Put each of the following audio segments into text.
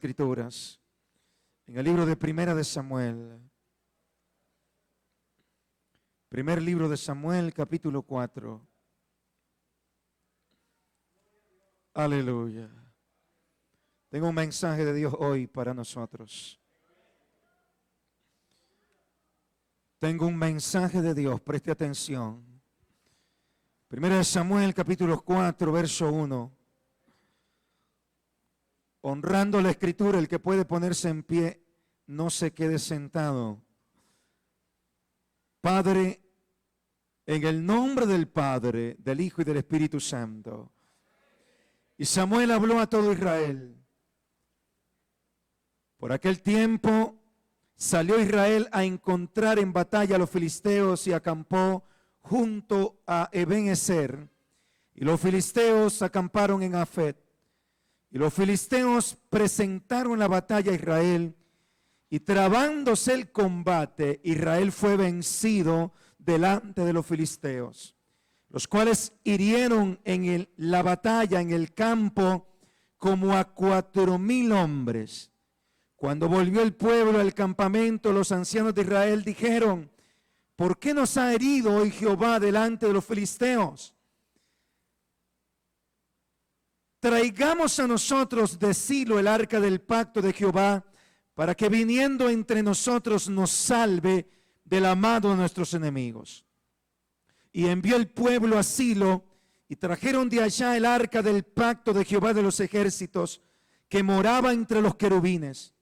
Escrituras, en el libro de Primera de Samuel, primer libro de Samuel, capítulo 4. Aleluya. Tengo un mensaje de Dios hoy para nosotros. Tengo un mensaje de Dios, preste atención. Primera de Samuel, capítulo 4, verso 1. Honrando la Escritura, el que puede ponerse en pie, no se quede sentado. Padre, en el nombre del Padre, del Hijo y del Espíritu Santo. Y Samuel habló a todo Israel. Por aquel tiempo salió Israel a encontrar en batalla a los filisteos y acampó junto a Eben-ezer. Y los filisteos acamparon en Afet. Y los filisteos presentaron la batalla a Israel, y trabándose el combate, Israel fue vencido delante de los filisteos, los cuales hirieron en la batalla, en el campo, como a 4,000 hombres. Cuando volvió el pueblo al campamento, los ancianos de Israel dijeron: ¿por qué nos ha herido hoy Jehová delante de los filisteos? Traigamos a nosotros de Silo el arca del pacto de Jehová, para que viniendo entre nosotros nos salve de la mano de nuestros enemigos. Y envió el pueblo a Silo, y trajeron de allá el arca del pacto de Jehová de los ejércitos, que moraba entre los querubines.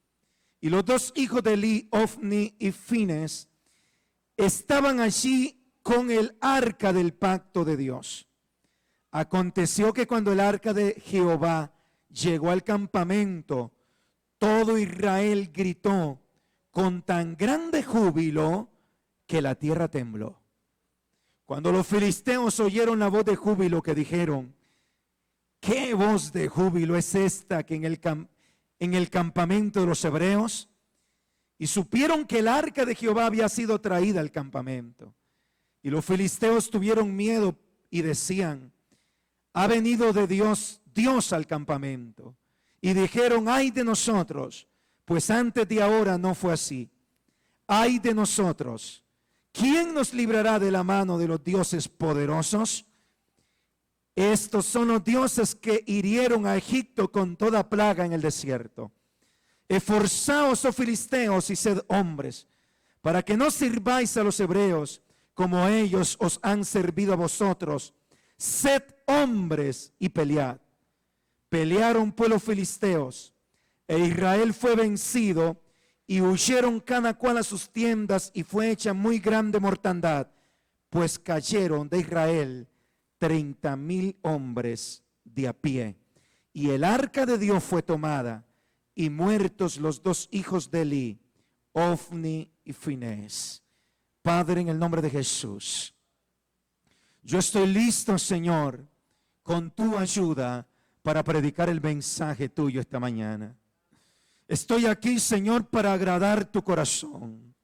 Y los dos hijos de Eli, Ofni y Fines, estaban allí con el arca del pacto de Dios. Aconteció que cuando el arca de Jehová llegó al campamento, todo Israel gritó con tan grande júbilo que la tierra tembló. Cuando los filisteos oyeron la voz de júbilo, que dijeron: ¿qué voz de júbilo es esta que en el campamento de los hebreos? Y supieron que el arca de Jehová había sido traída al campamento. Y los filisteos tuvieron miedo y decían: ha venido de Dios al campamento. Y dijeron: ay de nosotros, pues antes de ahora no fue así. Ay de nosotros, ¿quién nos librará de la mano de los dioses poderosos? Estos son los dioses que hirieron a Egipto con toda plaga en el desierto. Esforzaos, oh filisteos, y sed hombres, para que no sirváis a los hebreos como ellos os han servido a vosotros. Sed hombres y pelead. Pelearon pues los filisteos, e Israel fue vencido, y huyeron cada cual a sus tiendas, y fue hecha muy grande mortandad, pues cayeron de Israel 30,000 hombres de a pie. Y el arca de Dios fue tomada, y muertos los dos hijos de Eli, Ofni y Finés. Padre, en el nombre de Jesús, yo estoy listo, Señor, con tu ayuda para predicar el mensaje tuyo esta mañana. Estoy aquí, Señor, para agradar tu corazón.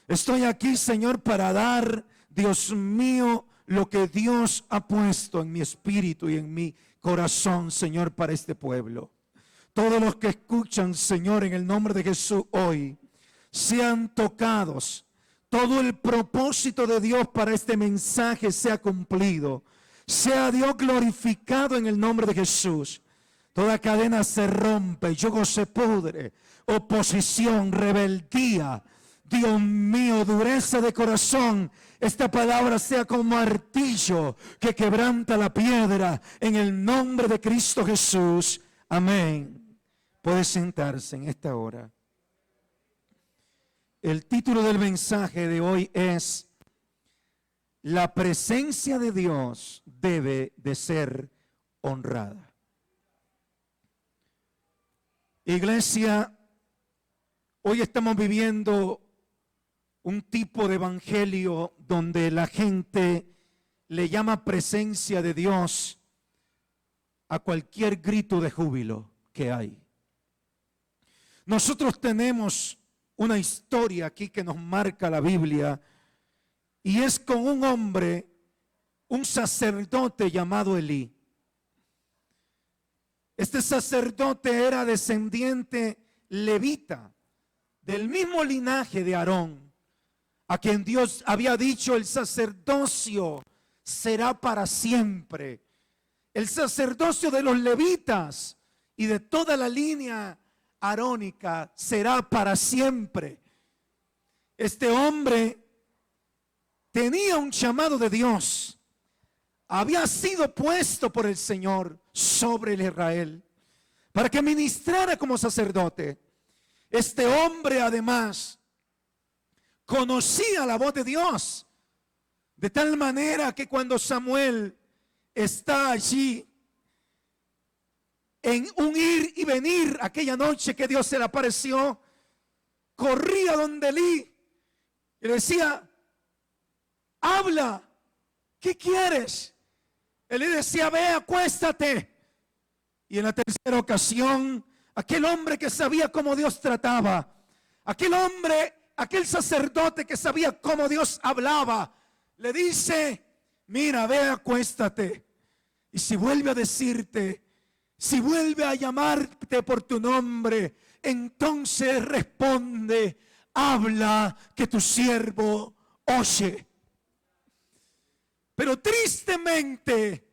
Estoy aquí, Señor, para dar, Dios mío, lo que Dios ha puesto en mi espíritu y en mi corazón, Señor, para este pueblo. Todos los que escuchan, Señor, en el nombre de Jesús hoy, sean tocados. Todo el propósito de Dios para este mensaje sea cumplido. Sea Dios glorificado en el nombre de Jesús. Toda cadena se rompe, yugo se pudre, oposición, rebeldía, Dios mío, dureza de corazón. Esta palabra sea como martillo que quebranta la piedra en el nombre de Cristo Jesús. Amén. Puede sentarse en esta hora. El título del mensaje de hoy es: la presencia de Dios debe de ser honrada. Iglesia, hoy estamos viviendo un tipo de evangelio donde la gente le llama presencia de Dios a cualquier grito de júbilo que hay. Nosotros tenemos una historia aquí que nos marca la Biblia, y es con un hombre, un sacerdote llamado Elí. Este sacerdote era descendiente levita, del mismo linaje de Aarón, a quien Dios había dicho: el sacerdocio será para siempre. El sacerdocio de los levitas y de toda la línea arónica será para siempre. Este hombre tenía un llamado de Dios. Había sido puesto por el Señor sobre el Israel para que ministrara como sacerdote. Este hombre además conocía la voz de Dios, de tal manera que cuando Samuel está allí en un ir y venir aquella noche que Dios se le apareció, corría donde Elí y le decía: habla, ¿qué quieres? Elí decía: ve, acuéstate. Y en la tercera ocasión, aquel hombre que sabía cómo Dios trataba, aquel hombre, aquel sacerdote que sabía cómo Dios hablaba, le dice: mira, ve, acuéstate. Y si vuelve a decirte, si vuelve a llamarte por tu nombre, entonces responde: habla, que tu siervo oye. Pero tristemente,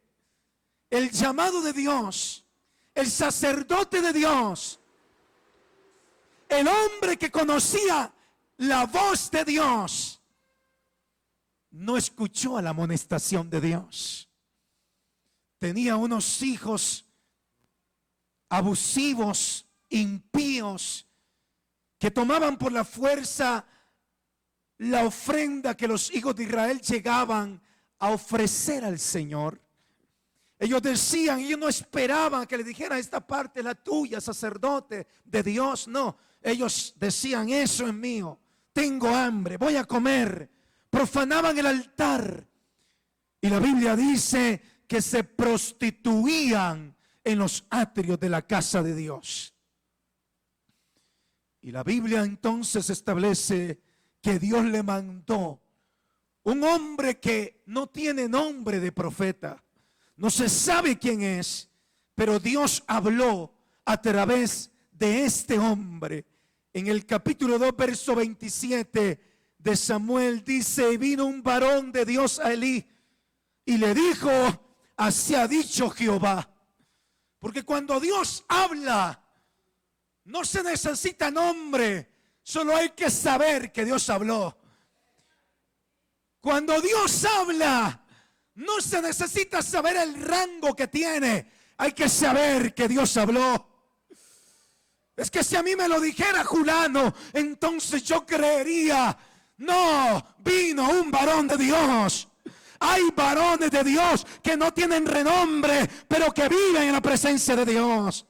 el llamado de Dios, el sacerdote de Dios, el hombre que conocía la voz de Dios, no escuchó a la amonestación de Dios. Tenía unos hijos abusivos, impíos, que tomaban por la fuerza la ofrenda que los hijos de Israel llegaban a ofrecer al Señor. Ellos decían, ellos no esperaban que le dijera: esta parte es la tuya, sacerdote de Dios. No, ellos decían: eso es mío, tengo hambre, voy a comer. Profanaban el altar. Y la Biblia dice que se prostituían en los atrios de la casa de Dios. Y la Biblia entonces establece que Dios le mandó un hombre que no tiene nombre de profeta. No se sabe quién es, pero Dios habló a través de este hombre. En el capítulo 2, verso 27 de Samuel dice: y vino un varón de Dios a Elí y le dijo: así ha dicho Jehová. Porque cuando Dios habla, no se necesita nombre, solo hay que saber que Dios habló. Cuando Dios habla, no se necesita saber el rango que tiene, hay que saber que Dios habló. Es que si a mí me lo dijera Julano, entonces yo creería. No, vino un varón de Dios. Hay varones de Dios que no tienen renombre, pero que viven en la presencia de Dios.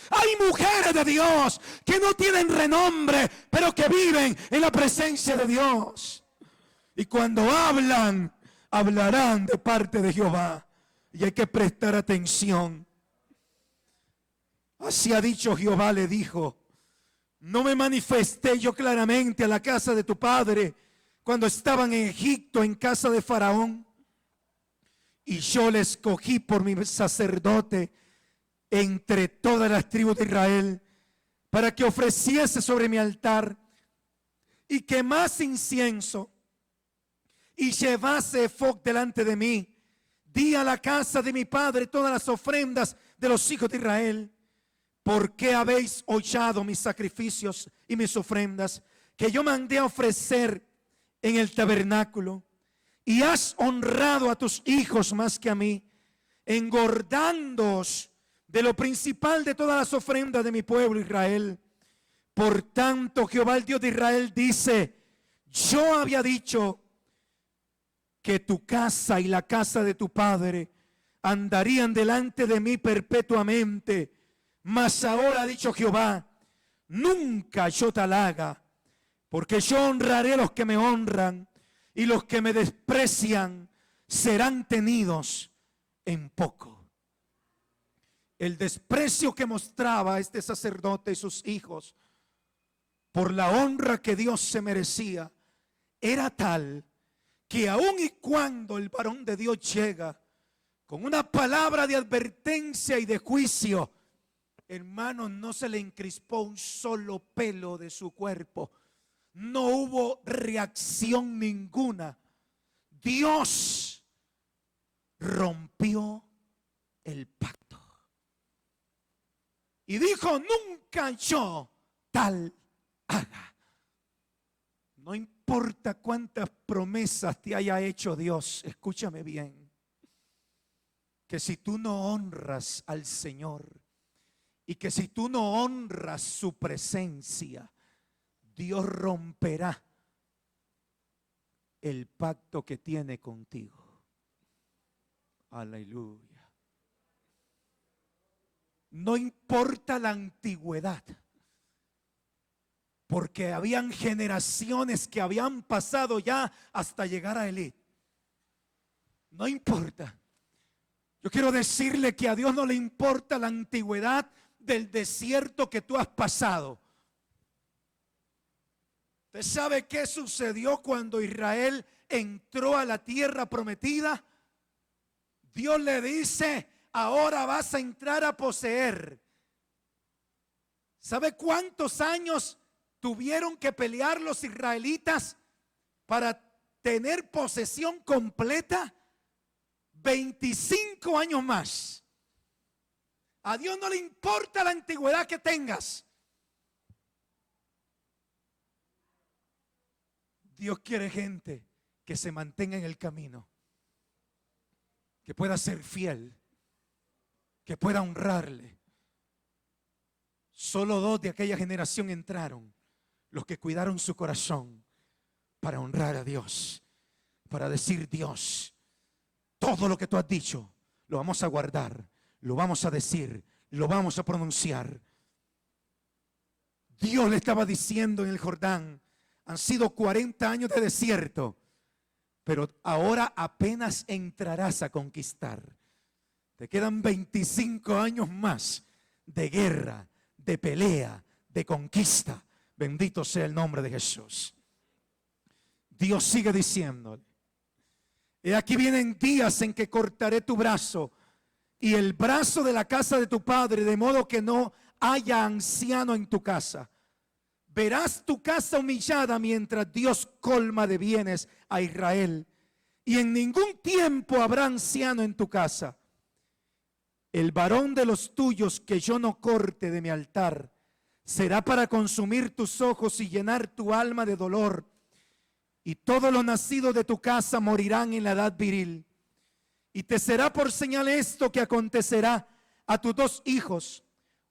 Hay mujeres de Dios que no tienen renombre, pero que viven en la presencia de Dios. Y cuando hablan, hablarán de parte de Jehová. Y hay que prestar atención. Así ha dicho Jehová, le dijo: no me manifesté yo claramente a la casa de tu padre cuando estaban en Egipto, en casa de Faraón. Y yo le escogí por mi sacerdote entre todas las tribus de Israel, para que ofreciese sobre mi altar y quemase incienso y llevase ephod delante de mí. Di a la casa de mi padre todas las ofrendas de los hijos de Israel. ¿Por qué habéis hollado mis sacrificios y mis ofrendas que yo mandé a ofrecer en el tabernáculo? Y has honrado a tus hijos más que a mí, engordándoos de lo principal de todas las ofrendas de mi pueblo Israel. Por tanto, Jehová, el Dios de Israel, dice: yo había dicho que tu casa y la casa de tu padre andarían delante de mí perpetuamente. Mas ahora ha dicho Jehová: nunca yo tal haga, porque yo honraré a los que me honran, y los que me desprecian serán tenidos en poco. El desprecio que mostraba este sacerdote y sus hijos por la honra que Dios se merecía era tal que aun y cuando el varón de Dios llega, con una palabra de advertencia y de juicio, hermanos, no se le encrispó un solo pelo de su cuerpo. No hubo reacción ninguna. Dios rompió el pacto y dijo: nunca yo tal haga. No importa cuántas promesas te haya hecho Dios, escúchame bien, que si tú no honras al Señor y que si tú no honras su presencia, Dios romperá el pacto que tiene contigo. Aleluya. No importa la antigüedad, porque habían generaciones que habían pasado ya hasta llegar a Elí. No importa. Yo quiero decirle que a Dios no le importa la antigüedad del desierto que tú has pasado. ¿Usted sabe qué sucedió cuando Israel entró a la tierra prometida? Dios le dice: ahora vas a entrar a poseer. ¿Sabe cuántos años tuvieron que pelear los israelitas para tener posesión completa? 25 años más. A Dios no le importa la antigüedad que tengas. Dios quiere gente que se mantenga en el camino, que pueda ser fiel, que pueda honrarle. Solo 2 de aquella generación entraron, los que cuidaron su corazón para honrar a Dios, para decir: Dios, todo lo que tú has dicho lo vamos a guardar, lo vamos a decir, lo vamos a pronunciar. Dios le estaba diciendo en el Jordán: han sido 40 años de desierto, pero ahora apenas entrarás a conquistar. Te quedan 25 años más de guerra, de pelea, de conquista. Bendito sea el nombre de Jesús. Dios sigue diciendo: he aquí vienen días en que cortaré tu brazo y el brazo de la casa de tu padre, de modo que no haya anciano en tu casa. Verás tu casa humillada mientras Dios colma de bienes a Israel, y en ningún tiempo habrá anciano en tu casa. El varón de los tuyos que yo no corte de mi altar será para consumir tus ojos y llenar tu alma de dolor. Y todos los nacidos de tu casa morirán en la edad viril. Y te será por señal esto que acontecerá a tus 2 hijos,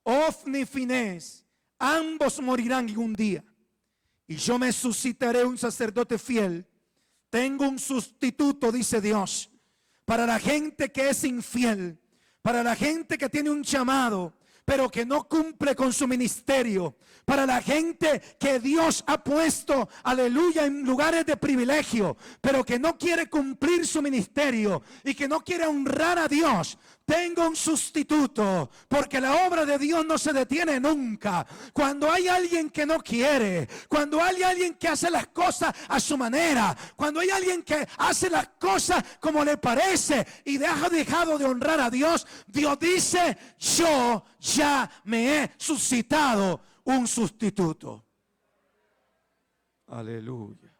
Ofni y Finés. Ambos morirán en un día. Y yo me suscitaré un sacerdote fiel. Tengo un sustituto, dice Dios, para la gente que es infiel, para la gente que tiene un llamado, pero que no cumple con su ministerio, para la gente que Dios ha puesto, aleluya, en lugares de privilegio, pero que no quiere cumplir su ministerio y que no quiere honrar a Dios. Tengo un sustituto, porque la obra de Dios no se detiene nunca. Cuando hay alguien que no quiere, cuando hay alguien que hace las cosas a su manera, cuando hay alguien que hace las cosas como le parece y ha dejado de honrar a Dios, Dios dice: yo ya me he suscitado un sustituto. Aleluya.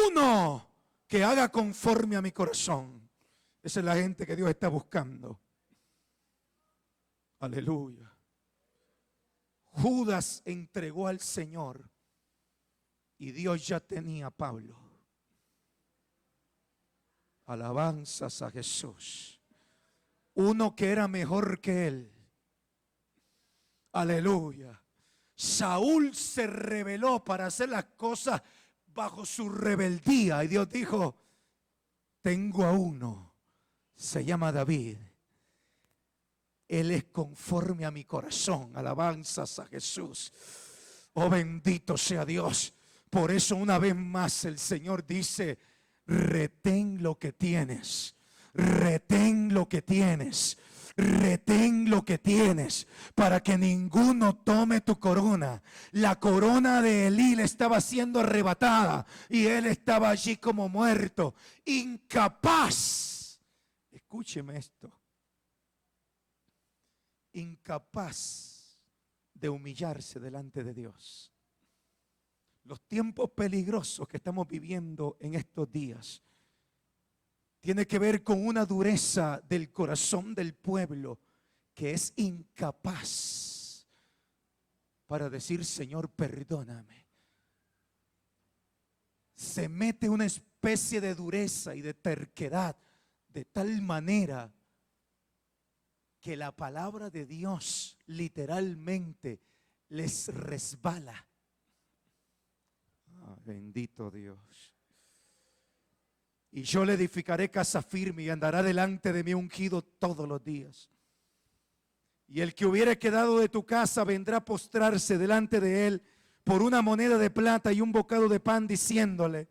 Uno que haga conforme a mi corazón. Esa es la gente que Dios está buscando. Aleluya. Judas entregó al Señor y Dios ya tenía a Pablo. Alabanzas a Jesús. Uno que era mejor que él. Aleluya. Saúl se rebeló para hacer las cosas bajo su rebeldía y Dios dijo: tengo a uno, se llama David. Él es conforme a mi corazón. Alabanzas a Jesús. Oh, bendito sea Dios. Por eso una vez más el Señor dice: retén lo que tienes. Retén lo que tienes. Retén lo que tienes para que ninguno tome tu corona. La corona de Elí le estaba siendo arrebatada y él estaba allí como muerto, incapaz. Escúcheme esto. Incapaz de humillarse delante de Dios. Los tiempos peligrosos que estamos viviendo en estos días tiene que ver con una dureza del corazón del pueblo que es incapaz para decir: Señor, perdóname. Se mete una especie de dureza y de terquedad de tal manera que la palabra de Dios literalmente les resbala. Bendito Dios. Y yo le edificaré casa firme y andará delante de mí ungido todos los días. Y el que hubiere quedado de tu casa vendrá a postrarse delante de él por una moneda de plata y un bocado de pan, diciéndole: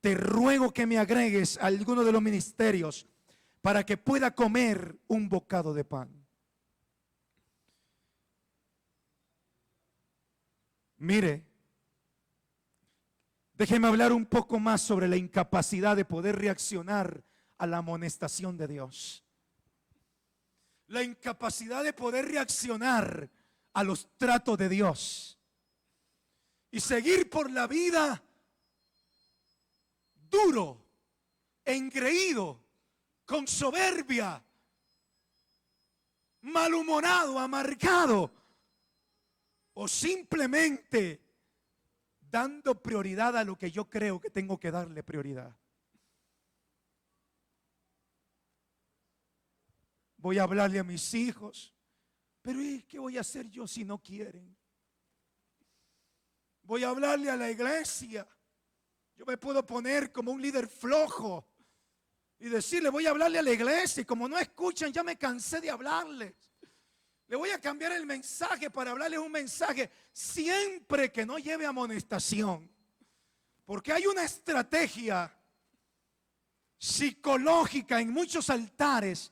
te ruego que me agregues a alguno de los ministerios para que pueda comer un bocado de pan. Mire, déjeme hablar un poco más sobre la incapacidad de poder reaccionar a la amonestación de Dios. La incapacidad de poder reaccionar a los tratos de Dios y seguir por la vida duro, engreído, con soberbia, malhumorado, amargado, o simplemente dando prioridad a lo que yo creo que tengo que darle prioridad. Voy a hablarle a mis hijos, pero ¿qué voy a hacer yo si no quieren? Voy a hablarle a la iglesia. Yo me puedo poner como un líder flojo y decirle: voy a hablarle a la iglesia, y como no escuchan, ya me cansé de hablarles. Le voy a cambiar el mensaje para hablarles un mensaje siempre que no lleve amonestación. Porque hay una estrategia psicológica en muchos altares.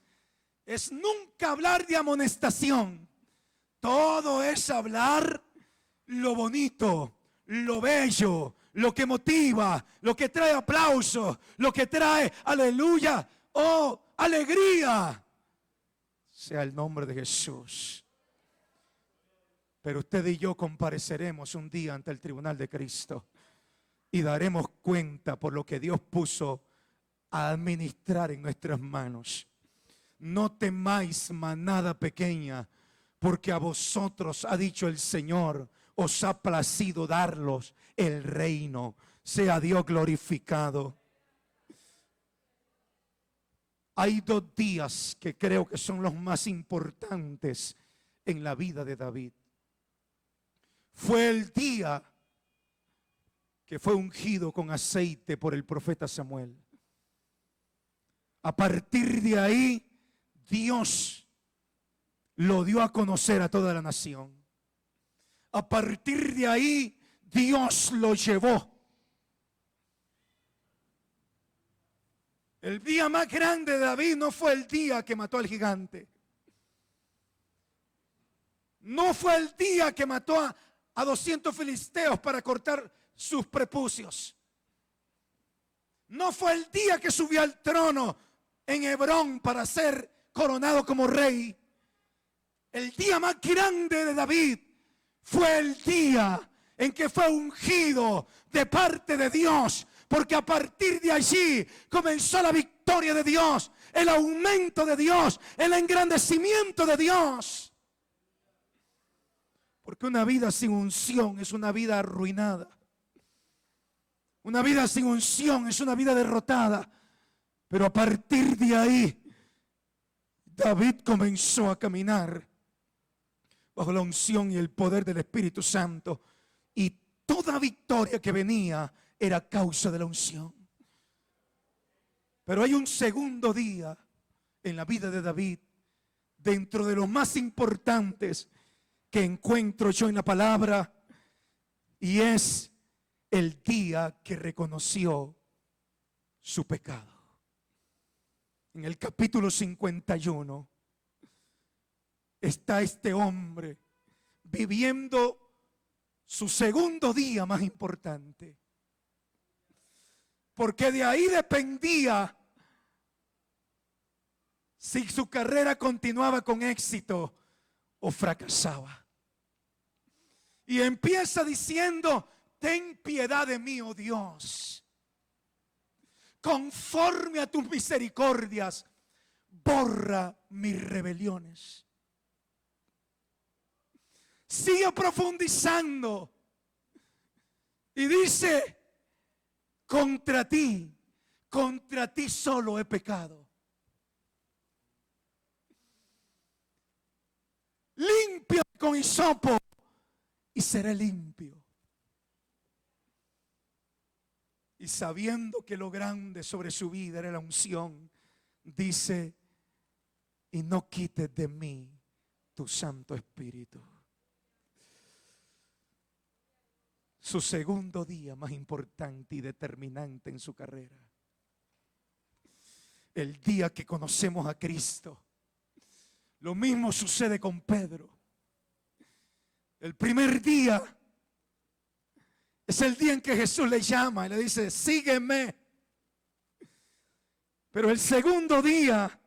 Es nunca hablar de amonestación. Todo es hablar lo bonito, lo bello, lo que motiva, lo que trae aplauso, lo que trae aleluya o alegría. Sea el nombre de Jesús. Pero usted y yo compareceremos un día ante el tribunal de Cristo y daremos cuenta por lo que Dios puso a administrar en nuestras manos. No temáis, manada pequeña, porque a vosotros, ha dicho el Señor, os ha placido darlos el reino. Sea Dios glorificado. Hay 2 días que creo que son los más importantes en la vida de David. Fue el día que fue ungido con aceite por el profeta Samuel. A partir de ahí, Dios lo dio a conocer a toda la nación. A partir de ahí, Dios lo llevó. El día más grande de David no fue el día que mató al gigante. No fue el día que mató a 200 filisteos para cortar sus prepucios. No fue el día que subió al trono en Hebrón para ser coronado como rey. El día más grande de David fue el día en que fue ungido de parte de Dios, porque a partir de allí comenzó la victoria de Dios, el aumento de Dios, el engrandecimiento de Dios. Porque una vida sin unción es una vida arruinada. Una vida sin unción es una vida derrotada. Pero a partir de ahí, David comenzó a caminar bajo la unción y el poder del Espíritu Santo. Y toda victoria que venía era causa de la unción. Pero hay un segundo día en la vida de David, dentro de los más importantes que encuentro yo en la palabra, y es el día que reconoció su pecado. En el capítulo 51, está este hombre viviendo su segundo día más importante. Porque de ahí dependía si su carrera continuaba con éxito o fracasaba. Y empieza diciendo: ten piedad de mí, oh Dios. Conforme a tus misericordias, borra mis rebeliones. Sigue profundizando y dice: contra ti solo he pecado. Limpia con hisopo y seré limpio. Y sabiendo que lo grande sobre su vida era la unción, dice: y no quites de mí tu Santo Espíritu. Su segundo día más importante y determinante en su carrera. El día que conocemos a Cristo. Lo mismo sucede con Pedro. El primer día es el día en que Jesús le llama y le dice: sígueme. Pero el segundo día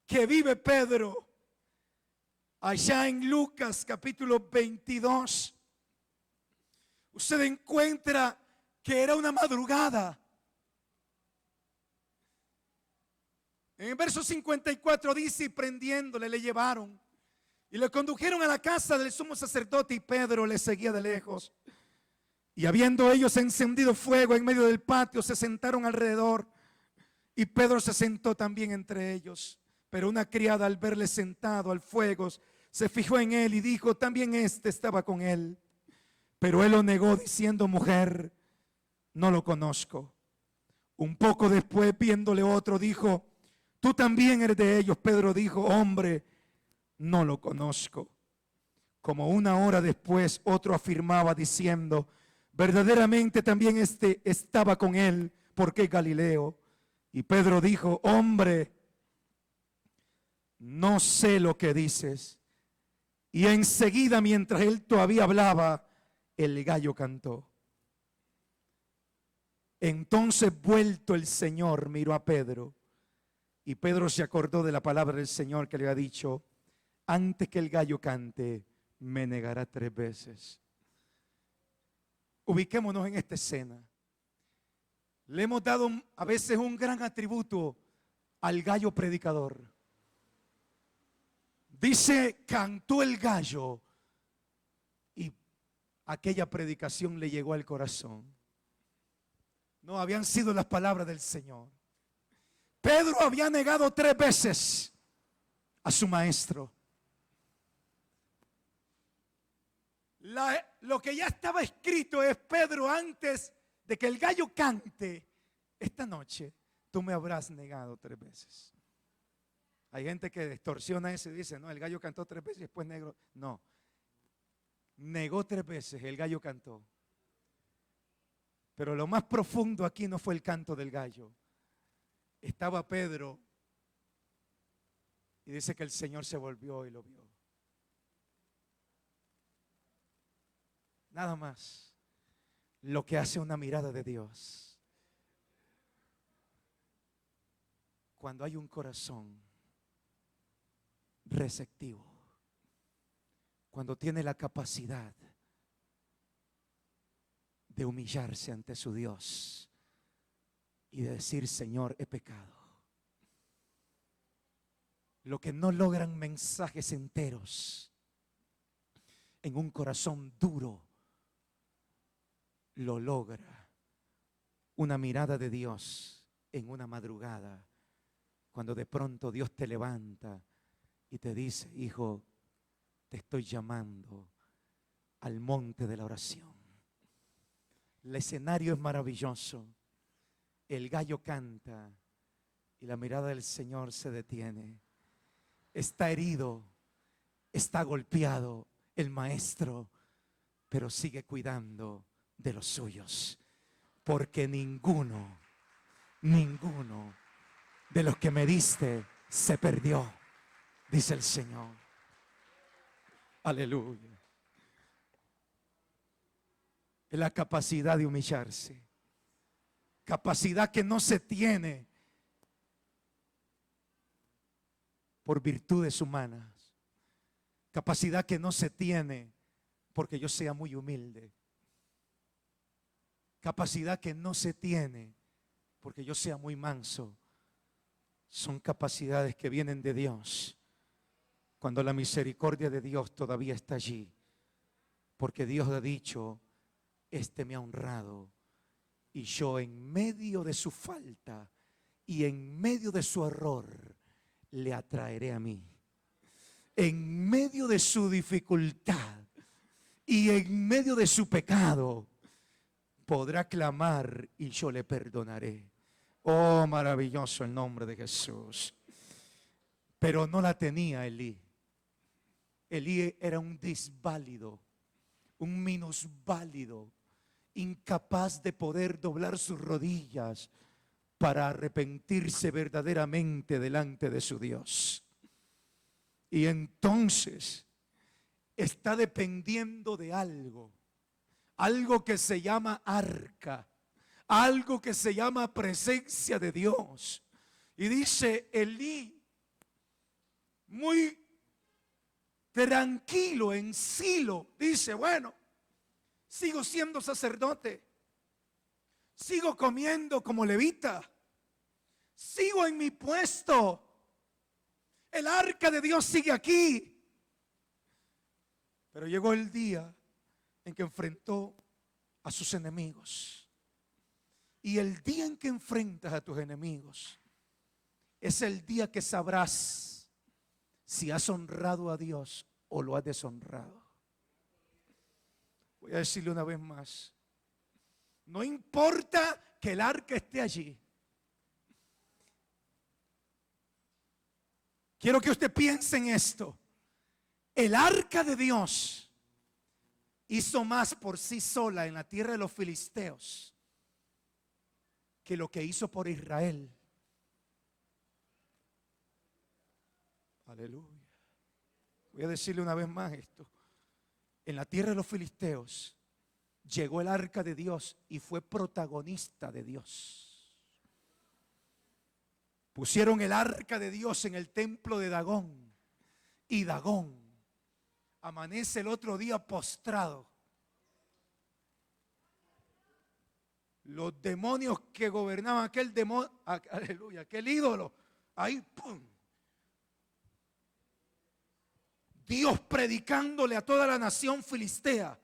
que vive Pedro, allá en Lucas capítulo 22, usted encuentra que era una madrugada. En el verso 54 dice: y prendiéndole le llevaron y le condujeron a la casa del sumo sacerdote, y Pedro le seguía de lejos. Y habiendo ellos encendido fuego en medio del patio, se sentaron alrededor, y Pedro se sentó también entre ellos. Pero una criada, al verle sentado al fuego, se fijó en él y dijo: también este estaba con él. Pero él lo negó, diciendo: mujer, no lo conozco. Un poco después, viéndole otro, dijo: tú también eres de ellos. Pedro dijo: hombre, no lo conozco. Como una hora después, otro afirmaba diciendo: verdaderamente también este estaba con él, porque es Galileo. Y Pedro dijo: hombre, no sé lo que dices. Y enseguida, mientras él todavía hablaba, el gallo cantó. Entonces, vuelto el Señor, miró a Pedro, y Pedro se acordó de la palabra del Señor que le había dicho: antes que el gallo cante, me negará 3 veces. Ubiquémonos en esta escena. Le hemos dado a veces un gran atributo al gallo predicador. Dice: cantó el gallo, y aquella predicación le llegó al corazón. No, habían sido las palabras del Señor. Pedro había negado 3 veces a su maestro. Lo que ya estaba escrito es: Pedro, antes de que el gallo cante, esta noche tú me habrás negado 3 veces. Hay gente que distorsiona eso y dice: no, el gallo cantó 3 veces y después negó. No, negó 3 veces, el gallo cantó. Pero lo más profundo aquí no fue el canto del gallo. Estaba Pedro, y dice que el Señor se volvió y lo vio. Nada más lo que hace una mirada de Dios. Cuando hay un corazón receptivo, cuando tiene la capacidad de humillarse ante su Dios y de decir: Señor, he pecado. Lo que no logran mensajes enteros, en un corazón duro lo logra una mirada de Dios en una madrugada, cuando de pronto Dios te levanta y te dice: hijo, te estoy llamando al monte de la oración. El escenario es maravilloso. El gallo canta y la mirada del Señor se detiene. Está herido, está golpeado el maestro, pero sigue cuidando de los suyos, porque ninguno de los que me diste se perdió, dice el Señor. Aleluya. Es la capacidad de humillarse. Capacidad que no se tiene por virtudes humanas. Capacidad que no se tiene porque yo sea muy humilde. Capacidad que no se tiene porque yo sea muy manso. Son capacidades que vienen de Dios cuando la misericordia de Dios todavía está allí, porque Dios ha dicho: este me ha honrado, y yo en medio de su falta y en medio de su error le atraeré a mí. En medio de su dificultad y en medio de su pecado podrá clamar y yo le perdonaré. Oh, maravilloso el nombre de Jesús. Pero no la tenía Elí. Elí era un desválido, un minusválido, incapaz de poder doblar sus rodillas para arrepentirse verdaderamente delante de su Dios. Y entonces está dependiendo de algo que se llama arca, algo que se llama presencia de Dios. Y dice Elí, muy tranquilo en Silo, dice: bueno, sigo siendo sacerdote, sigo comiendo como levita, sigo en mi puesto, el arca de Dios sigue aquí. Pero llegó el día en que enfrentó a sus enemigos. Y el día en que enfrentas a tus enemigos es el día que sabrás si has honrado a Dios o lo has deshonrado. Voy a decirle una vez más: no importa que el arca esté allí. Quiero que usted piense en esto. El arca de Dios hizo más por sí sola en la tierra de los filisteos que lo que hizo por Israel. Aleluya. Voy a decirle una vez más esto. En la tierra de los filisteos llegó el arca de Dios y fue protagonista de Dios. Pusieron el arca de Dios en el templo de Dagón, y Dagón amanece el otro día postrado. Los demonios que gobernaban aquel demonio, aleluya, aquel ídolo, ahí ¡pum! Dios predicándole a toda la nación filistea,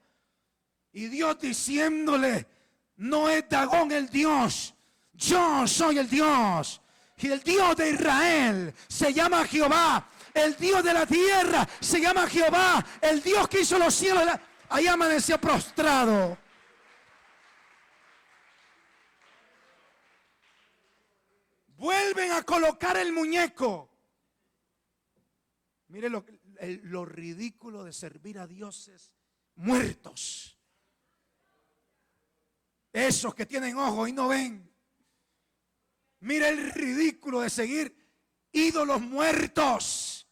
y Dios diciéndole: no es Dagón el Dios, yo soy el Dios. Y el Dios de Israel se llama Jehová. El Dios de la tierra se llama Jehová. El Dios que hizo los cielos. Ahí amaneció prostrado. Vuelven a colocar el muñeco. Mire lo ridículo de servir a dioses muertos. Esos que tienen ojos y no ven. Mire el ridículo de seguir ídolos muertos.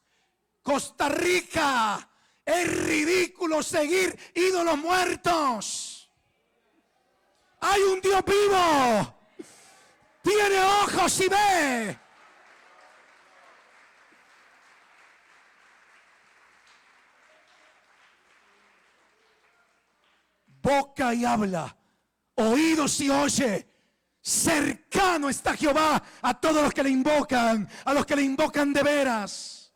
Costa Rica, es ridículo seguir ídolos muertos. Hay un Dios vivo. Tiene ojos y ve. Boca y habla, oídos y oye. Cercano está Jehová a todos los que le invocan, a los que le invocan de veras.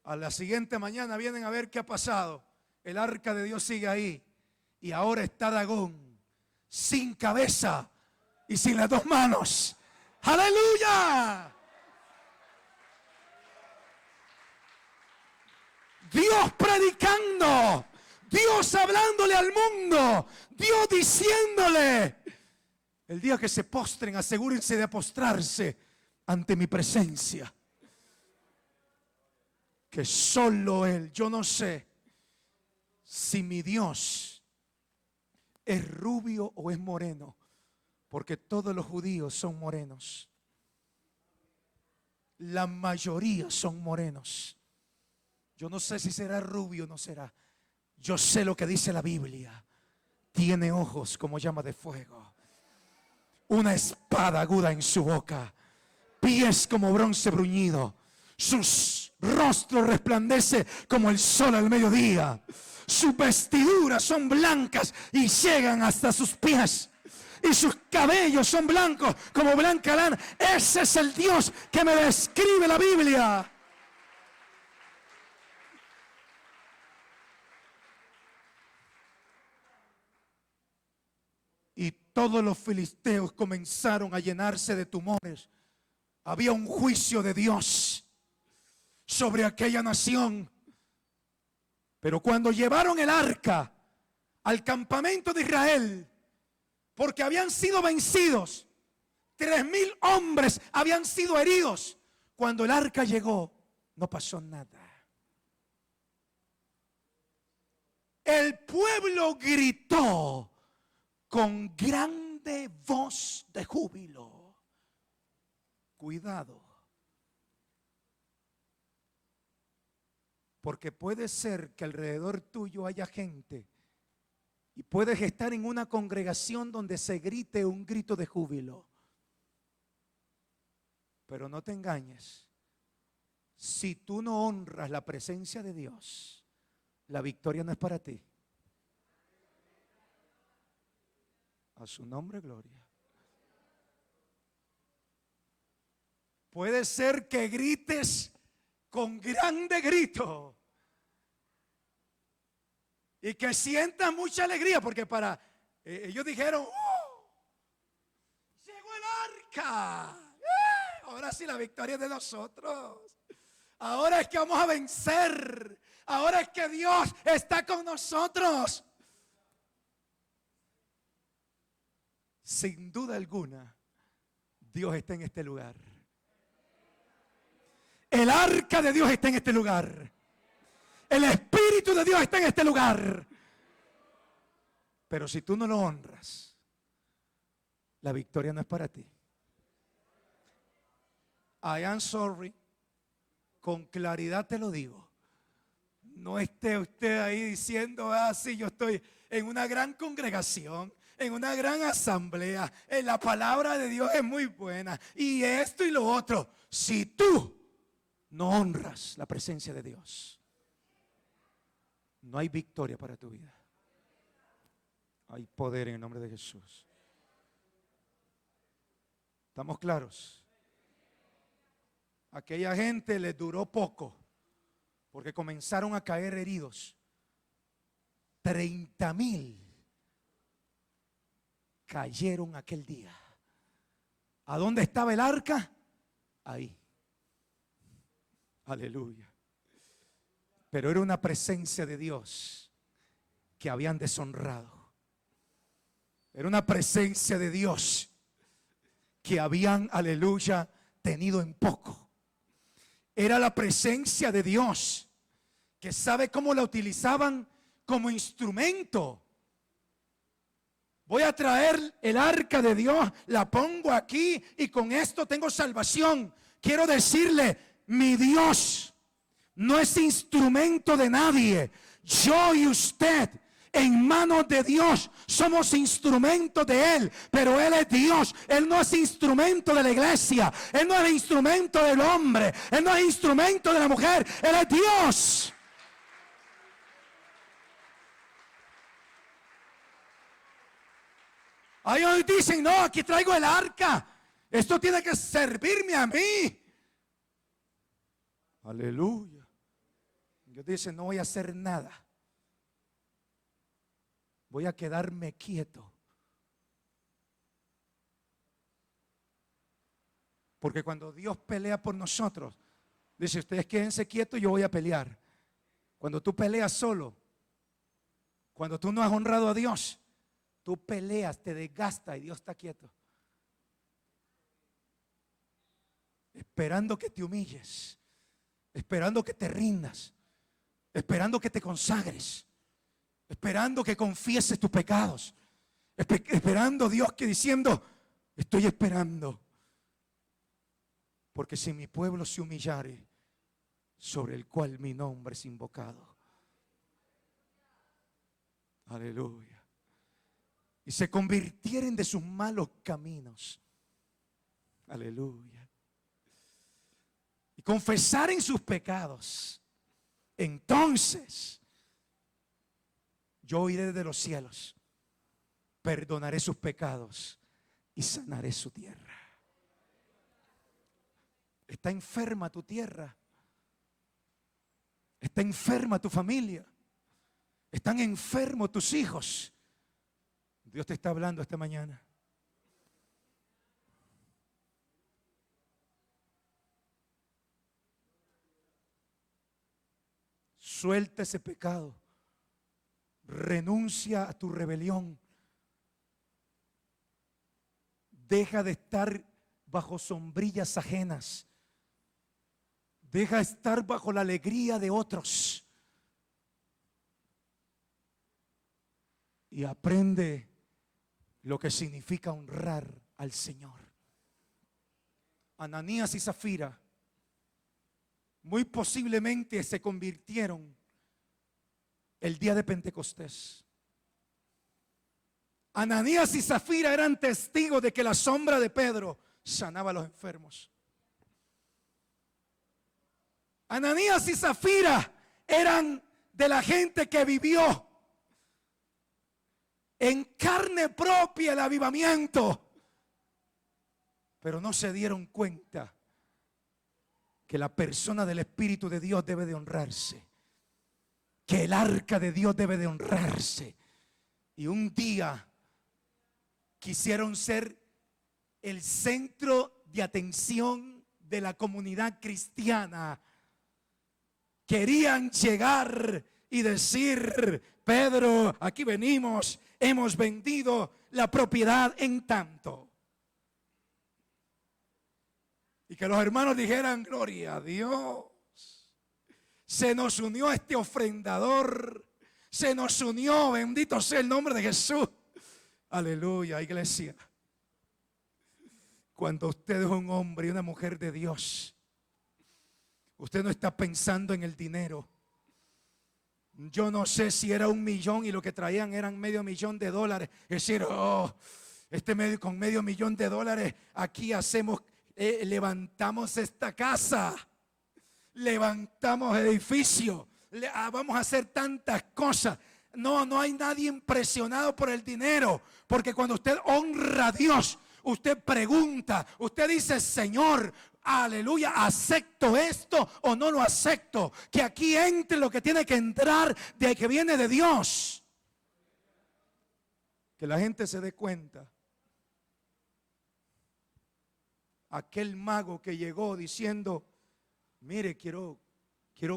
A la siguiente mañana vienen a ver qué ha pasado. El arca de Dios sigue ahí. Y ahora está Dagón, sin cabeza y sin las dos manos. ¡Aleluya! Dios predicando, Dios hablándole al mundo, Dios diciéndole: el día que se postren, asegúrense de postrarse ante mi presencia. Que solo Él, yo no sé si mi Dios es rubio o es moreno, porque todos los judíos son morenos. la mayoría son morenos. Yo no sé si será rubio o no será. Yo sé lo que dice la Biblia. Tiene ojos como llama de fuego, una espada aguda en su boca, pies como bronce bruñido, sus rostros resplandece como el sol al mediodía, sus vestiduras son blancas y llegan hasta sus pies, y sus cabellos son blancos como blanca lana. Ese es el Dios que me describe la Biblia. Y todos los filisteos comenzaron a llenarse de tumores. Había un juicio de Dios sobre aquella nación. Pero cuando llevaron el arca al campamento de Israel, porque habían sido vencidos, 3,000 hombres habían sido heridos. Cuando el arca llegó, no pasó nada. El pueblo gritó con grande voz de júbilo. Cuidado, porque puede ser que alrededor tuyo haya gente y puedes estar en una congregación donde se grite un grito de júbilo. Pero no te engañes, si tú no honras la presencia de Dios, la victoria no es para ti. A su nombre, gloria. Puede ser que grites con grande grito y que sientas mucha alegría, porque para ellos dijeron, llegó el arca. Ahora sí la victoria es de nosotros. Ahora es que vamos a vencer. Ahora es que Dios está con nosotros. Sin duda alguna, Dios está en este lugar. El arca de Dios está en este lugar. El Espíritu de Dios está en este lugar. Pero si tú no lo honras, la victoria no es para ti. I am sorry. Con claridad te lo digo. No esté usted ahí diciendo, sí, yo estoy en una gran congregación, en una gran asamblea, en la palabra de Dios es muy buena, y esto y lo otro. Si tú no honras la presencia de Dios, no hay victoria para tu vida. Hay poder en el nombre de Jesús. ¿Estamos claros? Aquella gente les duró poco, porque comenzaron a caer heridos. 30,000 cayeron aquel día. ¿A dónde estaba el arca? Ahí. Aleluya. Pero era una presencia de Dios que habían deshonrado. Era una presencia de Dios que habían, aleluya, tenido en poco. Era la presencia de Dios que sabe cómo la utilizaban como instrumento. Voy a traer el arca de Dios, la pongo aquí y con esto tengo salvación. Quiero decirle, mi Dios no es instrumento de nadie. Yo y usted en manos de Dios somos instrumentos de Él, pero Él es Dios. Él no es instrumento de la iglesia, Él no es instrumento del hombre, Él no es instrumento de la mujer, Él es Dios. Ahí hoy dicen, no, aquí traigo el arca, esto tiene que servirme a mí. Aleluya. Dios dice, no voy a hacer nada, voy a quedarme quieto. Porque cuando Dios pelea por nosotros, dice, ustedes quédense quietos, yo voy a pelear. Cuando tú peleas solo, cuando tú no has honrado a Dios, tú peleas, te desgastas y Dios está quieto, esperando que te humilles, esperando que te rindas, esperando que te consagres, esperando que confieses tus pecados, esperando Dios que diciendo, estoy esperando. Porque si mi pueblo se humillare, sobre el cual mi nombre es invocado. Aleluya. Y se convirtieren de sus malos caminos. Aleluya. Y confesaren sus pecados. Entonces yo oiré desde los cielos, perdonaré sus pecados y sanaré su tierra. Está enferma tu tierra. Está enferma tu familia. Están enfermos tus hijos. Dios te está hablando esta mañana. Suelta ese pecado. Renuncia a tu rebelión. Deja de estar bajo sombrillas ajenas. Deja de estar bajo la alegría de otros. Y aprende lo que significa honrar al Señor. Ananías y Zafira muy posiblemente se convirtieron el día de Pentecostés. Ananías y Zafira eran testigos de que la sombra de Pedro sanaba a los enfermos. Ananías y Zafira eran de la gente que vivió en carne propia el avivamiento, pero no se dieron cuenta que la persona del Espíritu de Dios debe de honrarse, que el arca de Dios debe de honrarse. Y un día quisieron ser el centro de atención de la comunidad cristiana. Querían llegar y decir: Pedro, aquí venimos, hemos vendido la propiedad en tanto. Y que los hermanos dijeran: gloria a Dios. Se nos unió este ofrendador. Se nos unió, bendito sea el nombre de Jesús. Aleluya, iglesia. Cuando usted es un hombre y una mujer de Dios, usted no está pensando en el dinero. Yo no sé si era 1 millón y lo que traían eran $500,000. Es decir, con $500,000 aquí hacemos, levantamos esta casa, levantamos edificio, vamos a hacer tantas cosas. No hay nadie impresionado por el dinero, porque cuando usted honra a Dios, usted pregunta, usted dice: Señor, aleluya, ¿acepto esto o no lo acepto? Que aquí entre lo que tiene que entrar, de que viene de Dios. Que la gente se dé cuenta. Aquel mago que llegó diciendo: mire, quiero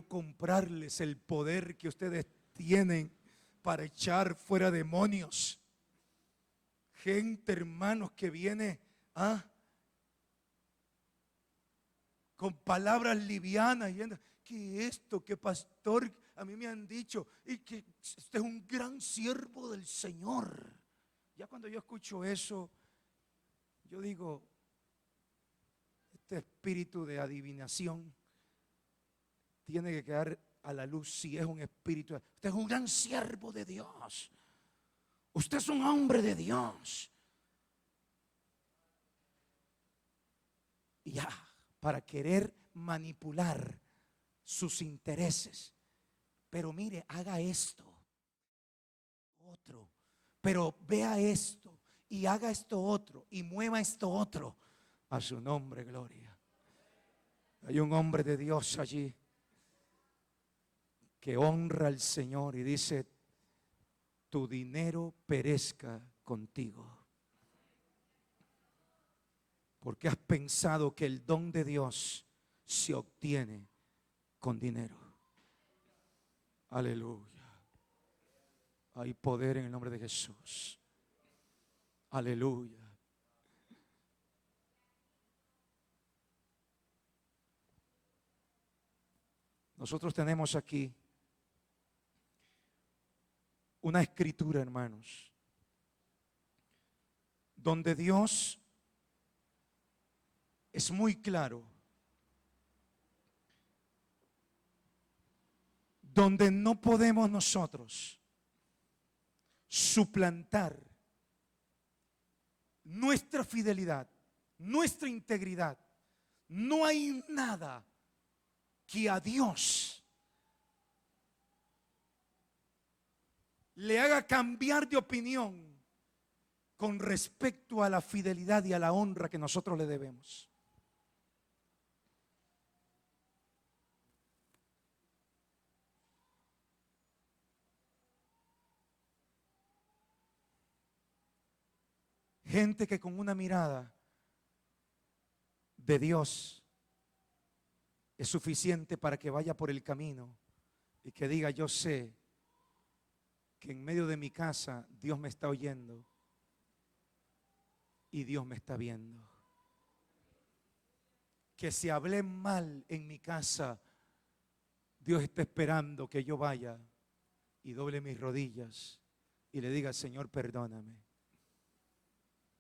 comprarles el poder que ustedes tienen para echar fuera demonios. Gente, hermanos, que viene con palabras livianas, y que esto, que pastor, a mí me han dicho, y que usted es un gran siervo del Señor. Ya cuando yo escucho eso, yo digo: este espíritu de adivinación tiene que quedar a la luz. Si es un espíritu, usted es un gran siervo de Dios, usted es un hombre de Dios. Y ya, para querer manipular sus intereses. Pero mire, haga esto, otro, pero vea esto y haga esto otro y mueva esto otro. A su nombre, gloria. Hay un hombre de Dios allí que honra al Señor y dice: tu dinero perezca contigo. Porque has pensado que el don de Dios se obtiene con dinero. Aleluya. Hay poder en el nombre de Jesús. Aleluya. Nosotros tenemos aquí una escritura, hermanos, donde Dios es muy claro donde no podemos nosotros suplantar nuestra fidelidad, nuestra integridad. No hay nada que a Dios le haga cambiar de opinión con respecto a la fidelidad y a la honra que nosotros le debemos. Gente que con una mirada de Dios es suficiente para que vaya por el camino y que diga: yo sé que en medio de mi casa Dios me está oyendo y Dios me está viendo. Que si hablé mal en mi casa, Dios está esperando que yo vaya y doble mis rodillas y le diga: Señor, perdóname.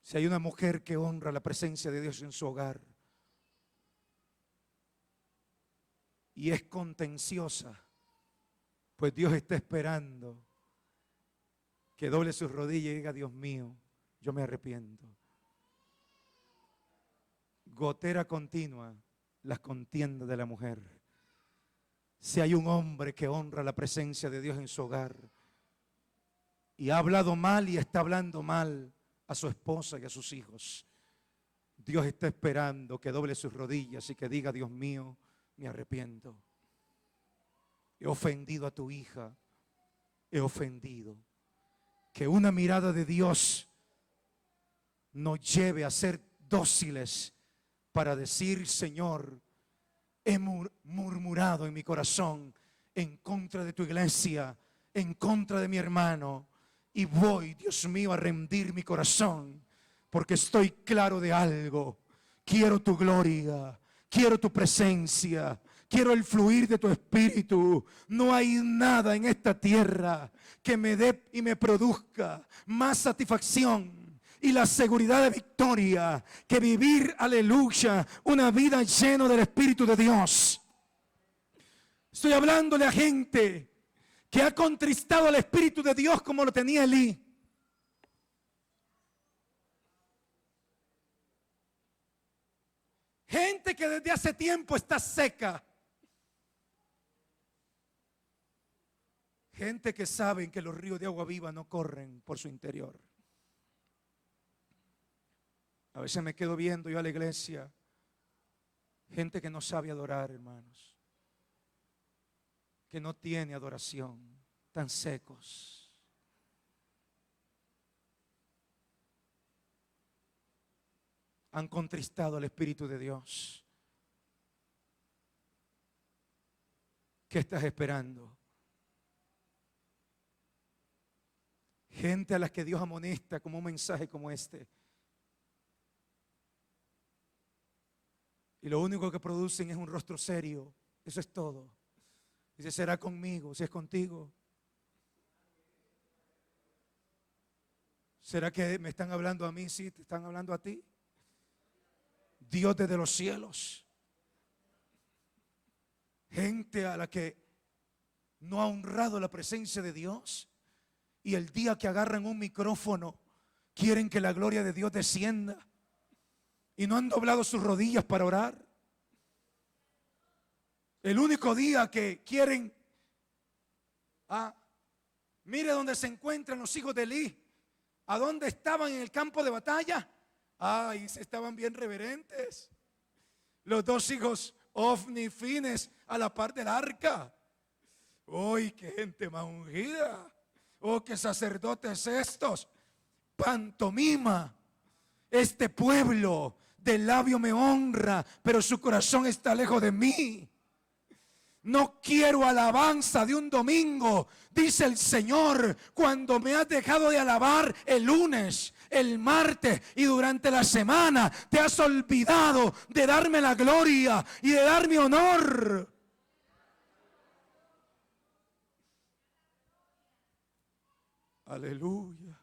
Si hay una mujer que honra la presencia de Dios en su hogar y es contenciosa, pues Dios está esperando que doble sus rodillas y diga: Dios mío, yo me arrepiento. Gotera continua, las contiendas de la mujer. Si hay un hombre que honra la presencia de Dios en su hogar y ha hablado mal y está hablando mal a su esposa y a sus hijos, Dios está esperando que doble sus rodillas y que diga: Dios mío, me arrepiento. He ofendido a tu hija, he ofendido. Que una mirada de Dios nos lleve a ser dóciles para decir: Señor, he murmurado en mi corazón en contra de tu iglesia, en contra de mi hermano, y voy, Dios mío, a rendir mi corazón, porque estoy claro de algo. Quiero tu gloria, quiero tu presencia, quiero el fluir de tu espíritu. No hay nada en esta tierra que me dé y me produzca más satisfacción y la seguridad de victoria que vivir, aleluya, una vida llena del Espíritu de Dios. Estoy hablándole a gente que ha contristado al Espíritu de Dios como lo tenía Elí. Gente que desde hace tiempo está seca. Gente que saben que los ríos de agua viva no corren por su interior. A veces me quedo viendo yo a la iglesia, gente que no sabe adorar, hermanos, que no tiene adoración, tan secos. Han contristado al Espíritu de Dios. ¿Qué estás esperando? Gente a la que Dios amonesta como un mensaje como este. Y lo único que producen es un rostro serio. Eso es todo. Dice: será conmigo, si es contigo. ¿Será que me están hablando a mí? Sí, te están hablando a ti. Dios desde los cielos. Gente a la que no ha honrado la presencia de Dios. Y el día que agarran un micrófono, quieren que la gloria de Dios descienda. Y no han doblado sus rodillas para orar. El único día que quieren, mire dónde se encuentran los hijos de Elí. ¿A dónde estaban en el campo de batalla? Y estaban bien reverentes. Los dos hijos, Ofni y Fines, a la par del arca. ¡Uy, qué gente más ungida! ¡Oh, qué sacerdotes estos! Pantomima. Este pueblo de labio me honra, pero su corazón está lejos de mí. No quiero alabanza de un domingo, dice el Señor, cuando me has dejado de alabar el lunes, el martes y durante la semana. Te has olvidado de darme la gloria y de darme honor. Aleluya.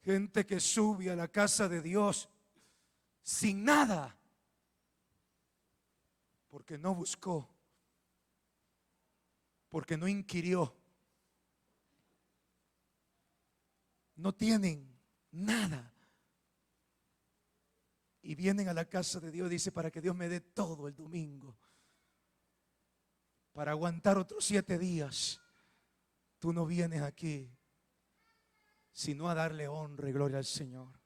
Gente que sube a la casa de Dios sin nada, porque no buscó porque no inquirió. No tienen nada. Y vienen a la casa de Dios, dice, para que Dios me dé todo el domingo. Para aguantar otros 7 días. Tú no vienes aquí sino a darle honra y gloria al Señor.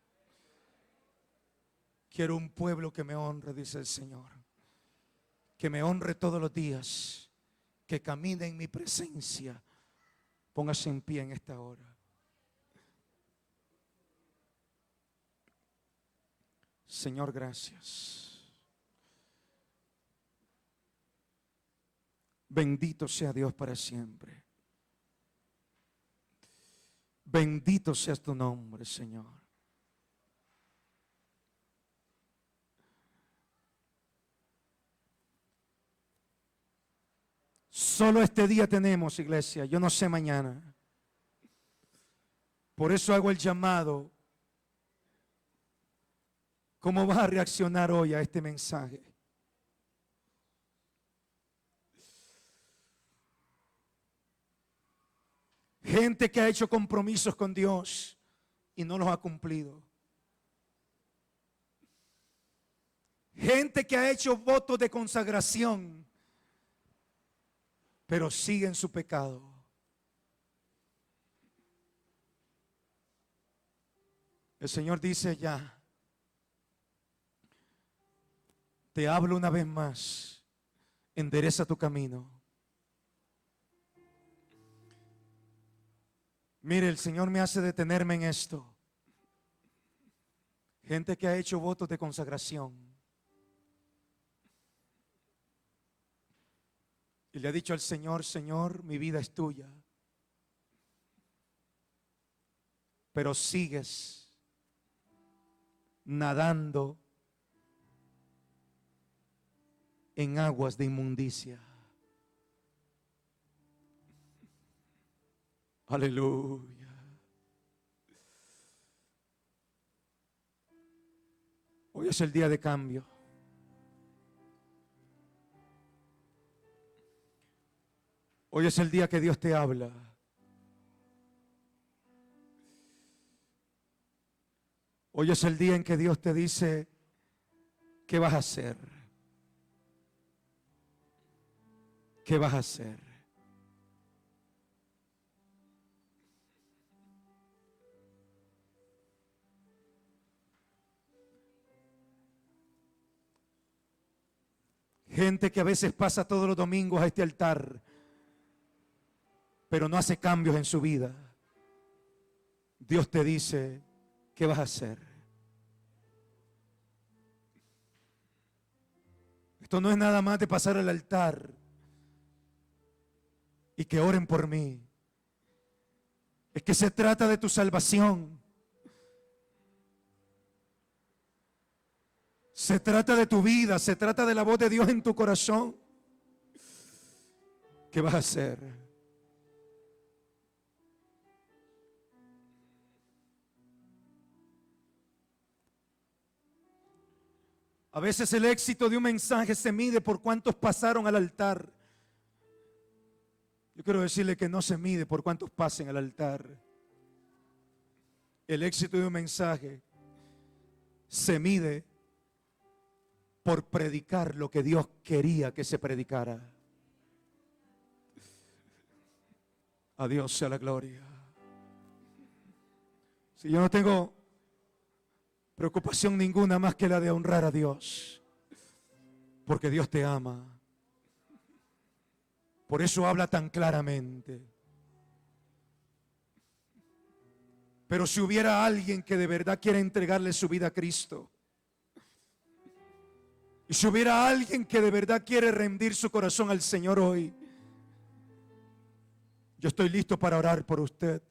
Quiero un pueblo que me honre, dice el Señor. Que me honre todos los días. Que camine en mi presencia. Póngase en pie en esta hora. Señor, gracias. Bendito sea Dios para siempre. Bendito seas tu nombre, Señor. Solo este día tenemos, iglesia. Yo no sé mañana. Por eso hago el llamado. ¿Cómo vas a reaccionar hoy a este mensaje? Gente que ha hecho compromisos con Dios y no los ha cumplido. Gente que ha hecho votos de consagración, pero sigue en su pecado. El Señor dice ya. Te hablo una vez más. Endereza tu camino. Mire, el Señor me hace detenerme en esto. Gente que ha hecho votos de consagración. Y le ha dicho al Señor, Señor, mi vida es tuya. Pero sigues nadando en aguas de inmundicia. Aleluya. Hoy es el día de cambio. Hoy es el día que Dios te habla. Hoy es el día en que Dios te dice, ¿qué vas a hacer? ¿Qué vas a hacer? Gente que a veces pasa todos los domingos a este altar, pero no hace cambios en su vida. Dios te dice, ¿qué vas a hacer? Esto no es nada más de pasar al altar y que oren por mí. Es que se trata de tu salvación. Se trata de tu vida, se trata de la voz de Dios en tu corazón. ¿Qué vas a hacer? A veces el éxito de un mensaje se mide por cuántos pasaron al altar. Yo quiero decirle que no se mide por cuántos pasen al altar. El éxito de un mensaje se mide por predicar lo que Dios quería que se predicara. A Dios sea la gloria. Si yo no tengo preocupación ninguna más que la de honrar a Dios, porque Dios te ama. Por eso habla tan claramente. Pero si hubiera alguien que de verdad quiere entregarle su vida a Cristo, y si hubiera alguien que de verdad quiere rendir su corazón al Señor hoy, yo estoy listo para orar por usted.